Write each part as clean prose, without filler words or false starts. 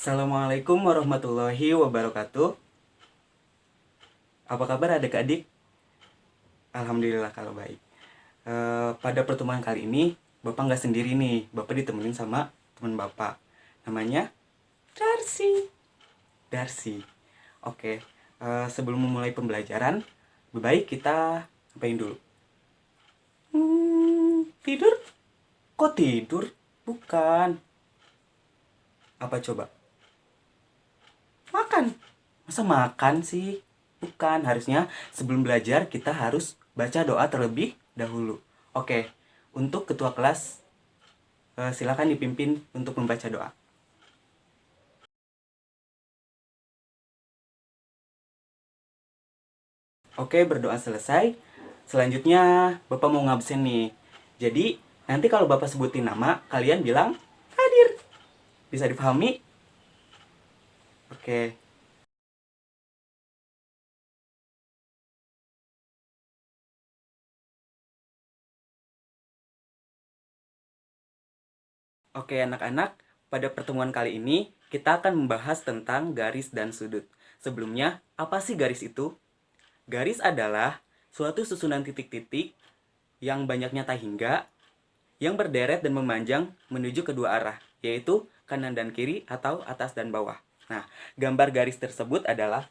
Assalamualaikum warahmatullahi wabarakatuh. Apa kabar adik-adik? Alhamdulillah kalau baik. Pada pertemuan kali ini, Bapak nggak sendiri nih. Bapak ditemenin sama teman Bapak. Namanya Darsi. Darsi. Oke, sebelum memulai pembelajaran, lebih baik kita ngapain dulu? Tidur? Kok tidur? Bukan. Apa coba? Makan. Masa makan sih? Bukan, harusnya sebelum belajar kita harus baca doa terlebih dahulu. Oke, untuk ketua kelas silakan dipimpin untuk membaca doa. Oke, berdoa selesai. Selanjutnya Bapak mau ngabsen nih. Jadi, nanti kalau Bapak sebutin nama, kalian bilang hadir. Bisa dipahami? Oke. Oke anak-anak, pada pertemuan kali ini kita akan membahas tentang garis dan sudut. Sebelumnya, apa sih garis itu? Garis adalah suatu susunan titik-titik yang banyaknya tak hingga, yang berderet dan memanjang menuju kedua arah, yaitu kanan dan kiri atau atas dan bawah. Nah, gambar garis tersebut adalah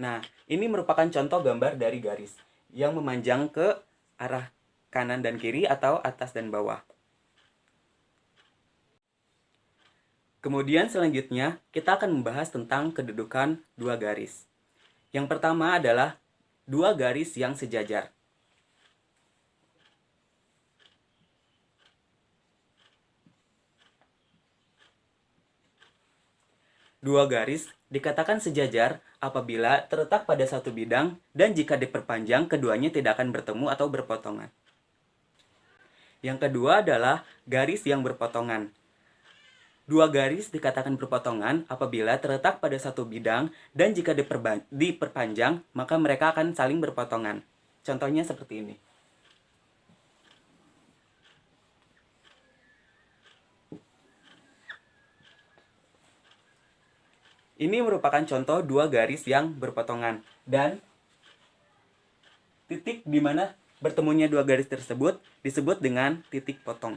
Nah, ini merupakan contoh gambar dari garis yang memanjang ke arah kanan dan kiri atau atas dan bawah. Kemudian selanjutnya kita akan membahas tentang kedudukan dua garis. Yang pertama adalah dua garis yang sejajar. Dua garis dikatakan sejajar apabila terletak pada satu bidang dan jika diperpanjang keduanya tidak akan bertemu atau berpotongan. Yang kedua adalah garis yang berpotongan. Dua garis dikatakan berpotongan apabila terletak pada satu bidang dan jika diperpanjang maka mereka akan saling berpotongan. Contohnya seperti ini. Ini merupakan contoh dua garis yang berpotongan dan titik di mana bertemunya dua garis tersebut disebut dengan titik potong.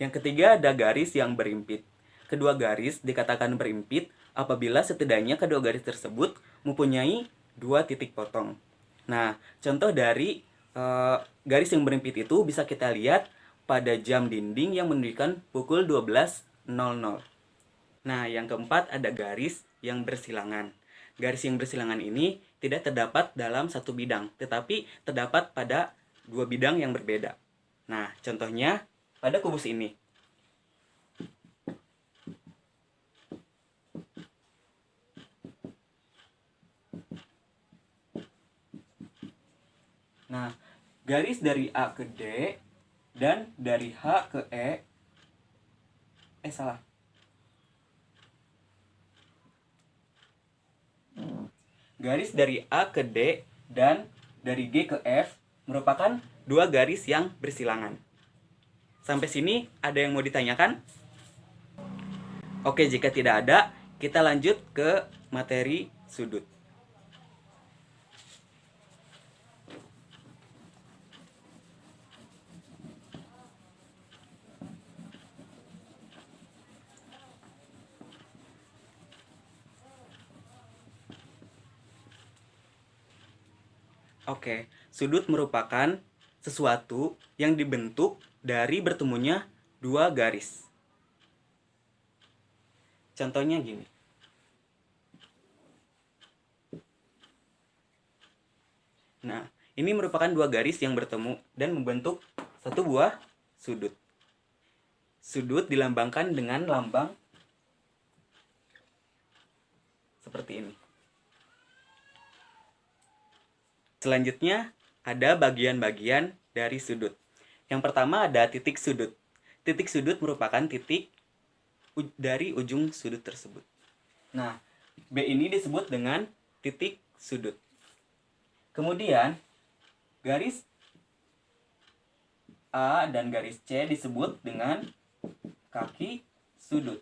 Yang ketiga ada garis yang berimpit. Kedua garis dikatakan berimpit apabila setidaknya kedua garis tersebut mempunyai dua titik potong. Nah, contoh dari garis yang berimpit itu bisa kita lihat pada jam dinding yang menunjukkan pukul 12.00. Nah, yang keempat ada garis yang bersilangan. Garis yang bersilangan ini tidak terdapat dalam satu bidang, tetapi terdapat pada dua bidang yang berbeda. Nah, contohnya pada kubus ini. Nah, garis dari A ke D dan dari H ke E salah. Garis dari A ke D dan dari G ke F merupakan dua garis yang bersilangan. Sampai sini ada yang mau ditanyakan? Oke, jika tidak ada, kita lanjut ke materi sudut. Oke, sudut merupakan sesuatu yang dibentuk dari bertemunya dua garis. Contohnya gini. Nah, ini merupakan dua garis yang bertemu dan membentuk satu buah sudut. Sudut dilambangkan dengan lambang seperti ini. Selanjutnya ada bagian-bagian dari sudut. Yang pertama ada titik sudut. Titik sudut merupakan titik dari ujung sudut tersebut. Nah, B ini disebut dengan titik sudut. Kemudian Garis A dan garis C disebut dengan kaki sudut.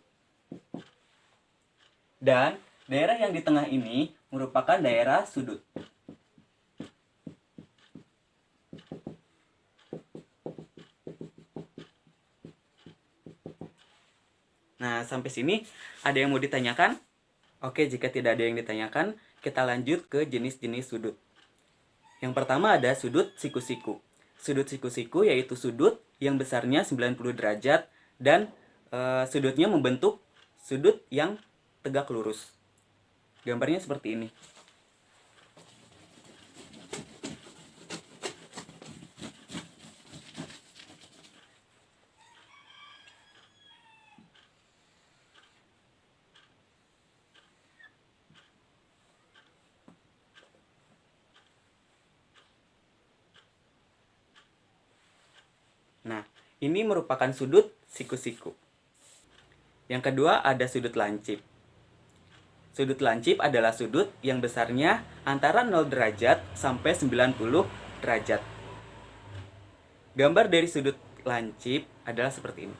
Dan daerah yang di tengah ini merupakan daerah sudut. Nah, sampai sini ada yang mau ditanyakan? Oke, jika tidak ada yang ditanyakan, kita lanjut ke jenis-jenis sudut. Yang pertama ada sudut siku-siku. Sudut siku-siku yaitu sudut yang besarnya 90 derajat dan sudutnya membentuk sudut yang tegak lurus. Gambarnya seperti ini. Nah, ini merupakan sudut siku-siku. Yang kedua ada sudut lancip. Sudut lancip adalah sudut yang besarnya antara 0 derajat sampai 90 derajat. Gambar dari sudut lancip adalah seperti ini.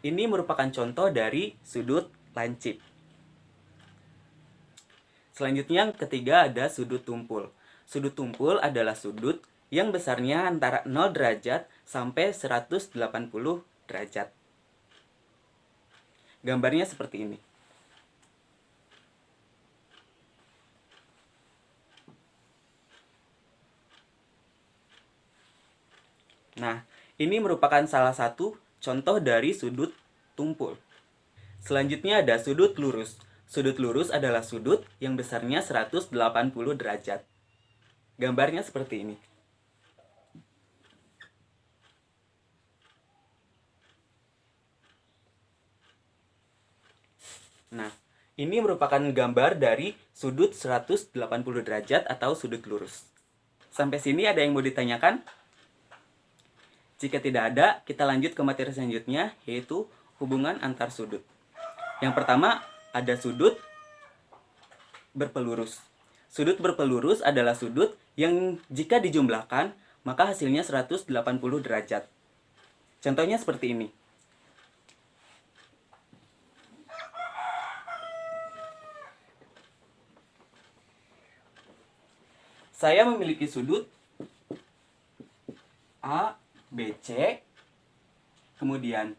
Ini merupakan contoh dari sudut lancip. Selanjutnya yang ketiga ada sudut tumpul. Sudut tumpul adalah sudut yang besarnya antara 0 derajat sampai 180 derajat. Gambarnya seperti ini. Nah, ini merupakan salah satu contoh dari sudut tumpul. Selanjutnya ada sudut lurus. Sudut lurus adalah sudut yang besarnya 180 derajat. Gambarnya seperti ini. Nah, ini merupakan gambar dari sudut 180 derajat atau sudut lurus. Sampai sini ada yang mau ditanyakan? Jika tidak ada, kita lanjut ke materi selanjutnya, yaitu hubungan antar sudut. Yang pertama, ada sudut berpelurus. Sudut berpelurus adalah sudut yang jika dijumlahkan, maka hasilnya 180 derajat. Contohnya seperti ini. Saya memiliki sudut A, B, C, kemudian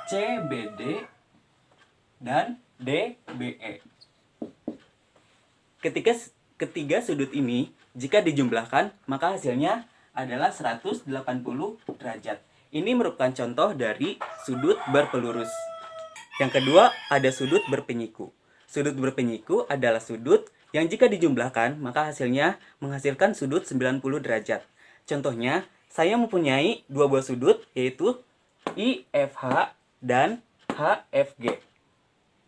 C, B, D, dan D, B, E. Ketiga sudut ini, jika dijumlahkan, maka hasilnya adalah 180 derajat. Ini merupakan contoh dari sudut berpelurus. Yang kedua, ada sudut berpenyiku. Sudut berpenyiku adalah sudut yang jika dijumlahkan, maka hasilnya menghasilkan sudut 90 derajat. Contohnya, saya mempunyai dua buah sudut, yaitu IFH dan HFG.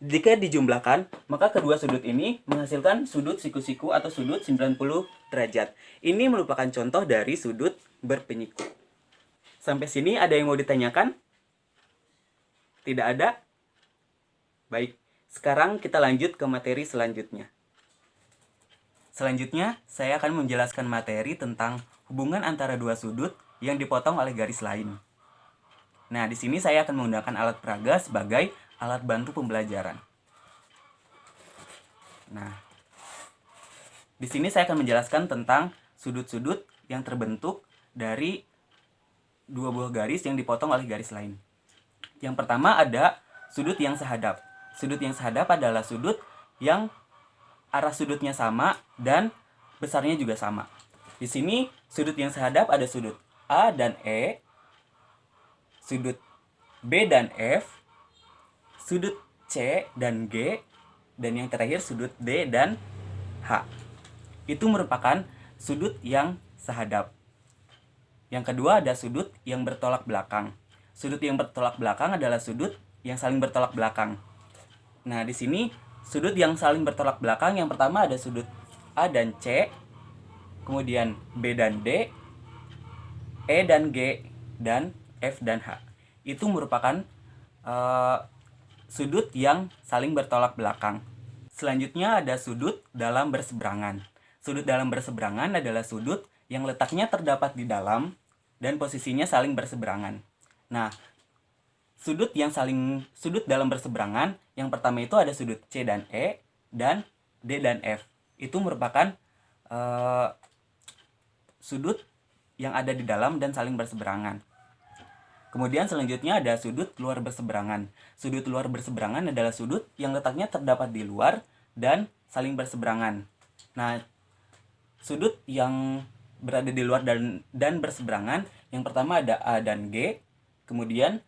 Jika dijumlahkan, maka kedua sudut ini menghasilkan sudut siku-siku atau sudut 90 derajat. Ini merupakan contoh dari sudut berpenyiku. Sampai sini ada yang mau ditanyakan? Tidak ada? Baik, sekarang kita lanjut ke materi selanjutnya. Selanjutnya, saya akan menjelaskan materi tentang hubungan antara dua sudut yang dipotong oleh garis lain. Nah, di sini saya akan menggunakan alat peraga sebagai alat bantu pembelajaran. Nah, di sini saya akan menjelaskan tentang sudut-sudut yang terbentuk dari dua buah garis yang dipotong oleh garis lain. Yang pertama ada sudut yang sehadap. Sudut yang sehadap adalah sudut yang arah sudutnya sama dan besarnya juga sama. Di sini sudut yang sehadap ada sudut A dan E, sudut B dan F, sudut C dan G, dan yang terakhir sudut D dan H. Itu merupakan sudut yang sehadap. Yang kedua ada sudut yang bertolak belakang. Sudut yang bertolak belakang adalah sudut yang saling bertolak belakang. Nah, di sini sudut yang saling bertolak belakang yang pertama ada sudut A dan C, kemudian B dan D, E dan G, dan F dan H. Itu merupakan sudut yang saling bertolak belakang. Selanjutnya ada sudut dalam berseberangan. Sudut dalam berseberangan adalah sudut yang letaknya terdapat di dalam dan posisinya saling berseberangan. Nah, sudut dalam berseberangan yang pertama itu ada sudut C dan E dan D dan F. Itu merupakan sudut yang ada di dalam dan saling berseberangan. Kemudian selanjutnya ada sudut luar berseberangan. Sudut luar berseberangan adalah sudut yang letaknya terdapat di luar dan saling berseberangan. Nah, sudut yang berada di luar dan berseberangan, yang pertama ada A dan G, kemudian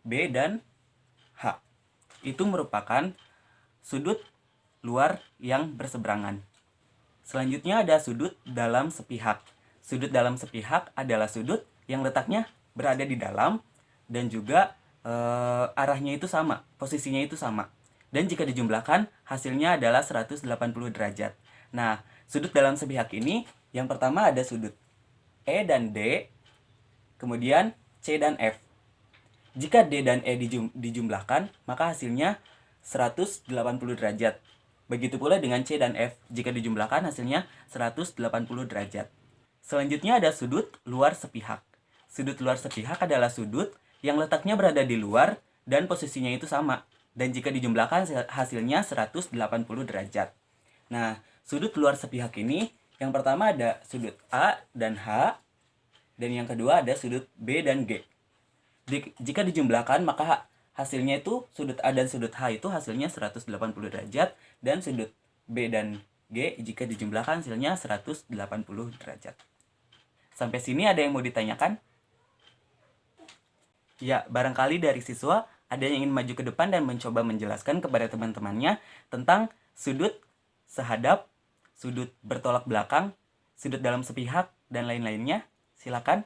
B dan H. Itu merupakan sudut luar yang berseberangan. Selanjutnya ada sudut dalam sepihak. Sudut dalam sepihak adalah sudut yang letaknya berada di dalam dan juga arahnya itu sama, posisinya itu sama. Dan jika dijumlahkan hasilnya adalah 180 derajat. Nah, sudut dalam sepihak ini yang pertama ada sudut E dan D, kemudian C dan F. Jika D dan E dijumlahkan, maka hasilnya 180 derajat. Begitu pula dengan C dan F, jika dijumlahkan hasilnya 180 derajat. Selanjutnya ada sudut luar sepihak. Sudut luar sepihak adalah sudut yang letaknya berada di luar dan posisinya itu sama. Dan jika dijumlahkan hasilnya 180 derajat. Nah, sudut luar sepihak ini yang pertama ada sudut A dan H, dan yang kedua ada sudut B dan G. Jika dijumlahkan maka hasilnya itu sudut A dan sudut H itu hasilnya 180 derajat, dan sudut B dan G jika dijumlahkan hasilnya 180 derajat. Sampai sini ada yang mau ditanyakan? Ya, barangkali dari siswa ada yang ingin maju ke depan dan mencoba menjelaskan kepada teman-temannya tentang sudut sehadap, sudut bertolak belakang, sudut dalam sepihak, dan lain-lainnya. Silakan.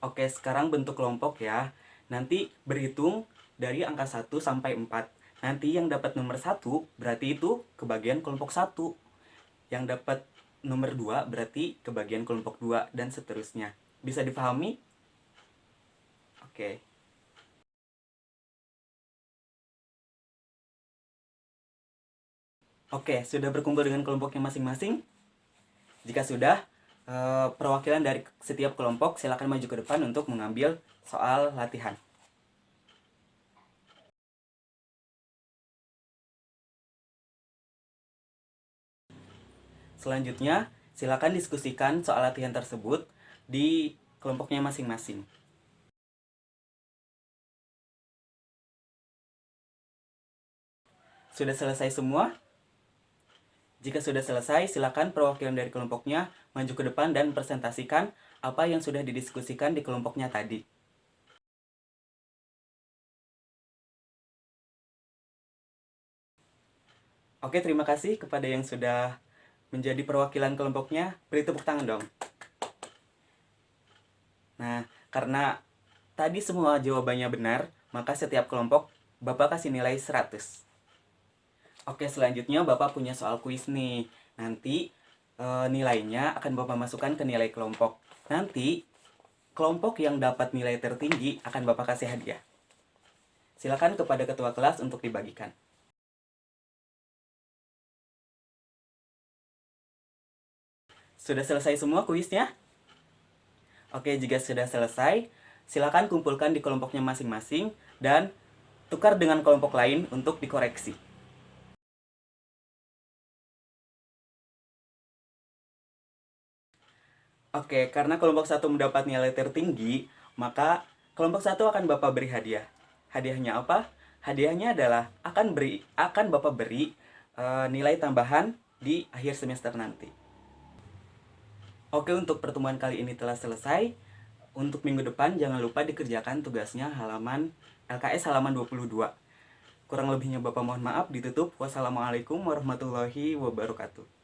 Oke, sekarang bentuk kelompok ya. Nanti berhitung dari angka 1 sampai 4. Nanti yang dapat nomor 1 berarti itu kebagian kelompok 1. Yang dapat nomor 2 berarti kebagian kelompok 2 dan seterusnya. Bisa dipahami? Oke. Oke, sudah berkumpul dengan kelompoknya masing-masing? Jika sudah, perwakilan dari setiap kelompok silakan maju ke depan untuk mengambil soal latihan. Selanjutnya, silakan diskusikan soal latihan tersebut di kelompoknya masing-masing. Sudah selesai semua? Jika sudah selesai, silakan perwakilan dari kelompoknya maju ke depan dan presentasikan apa yang sudah didiskusikan di kelompoknya tadi. Oke, terima kasih kepada yang sudah menjadi perwakilan kelompoknya. Beri tepuk tangan dong. Nah, karena tadi semua jawabannya benar, maka setiap kelompok Bapak kasih nilai 100. Oke, selanjutnya Bapak punya soal kuis nih. Nanti nilainya akan Bapak masukkan ke nilai kelompok. Nanti kelompok yang dapat nilai tertinggi akan Bapak kasih hadiah. Silakan kepada ketua kelas untuk dibagikan. Sudah selesai semua kuisnya? Oke, jika sudah selesai, silakan kumpulkan di kelompoknya masing-masing dan tukar dengan kelompok lain untuk dikoreksi. Oke, karena kelompok 1 mendapat nilai tertinggi, maka kelompok 1 akan Bapak beri hadiah. Hadiahnya apa? Hadiahnya adalah akan Bapak beri nilai tambahan di akhir semester nanti. Oke, untuk pertemuan kali ini telah selesai. Untuk minggu depan jangan lupa dikerjakan tugasnya halaman LKS halaman 22. Kurang lebihnya Bapak mohon maaf, ditutup. Wassalamualaikum warahmatullahi wabarakatuh.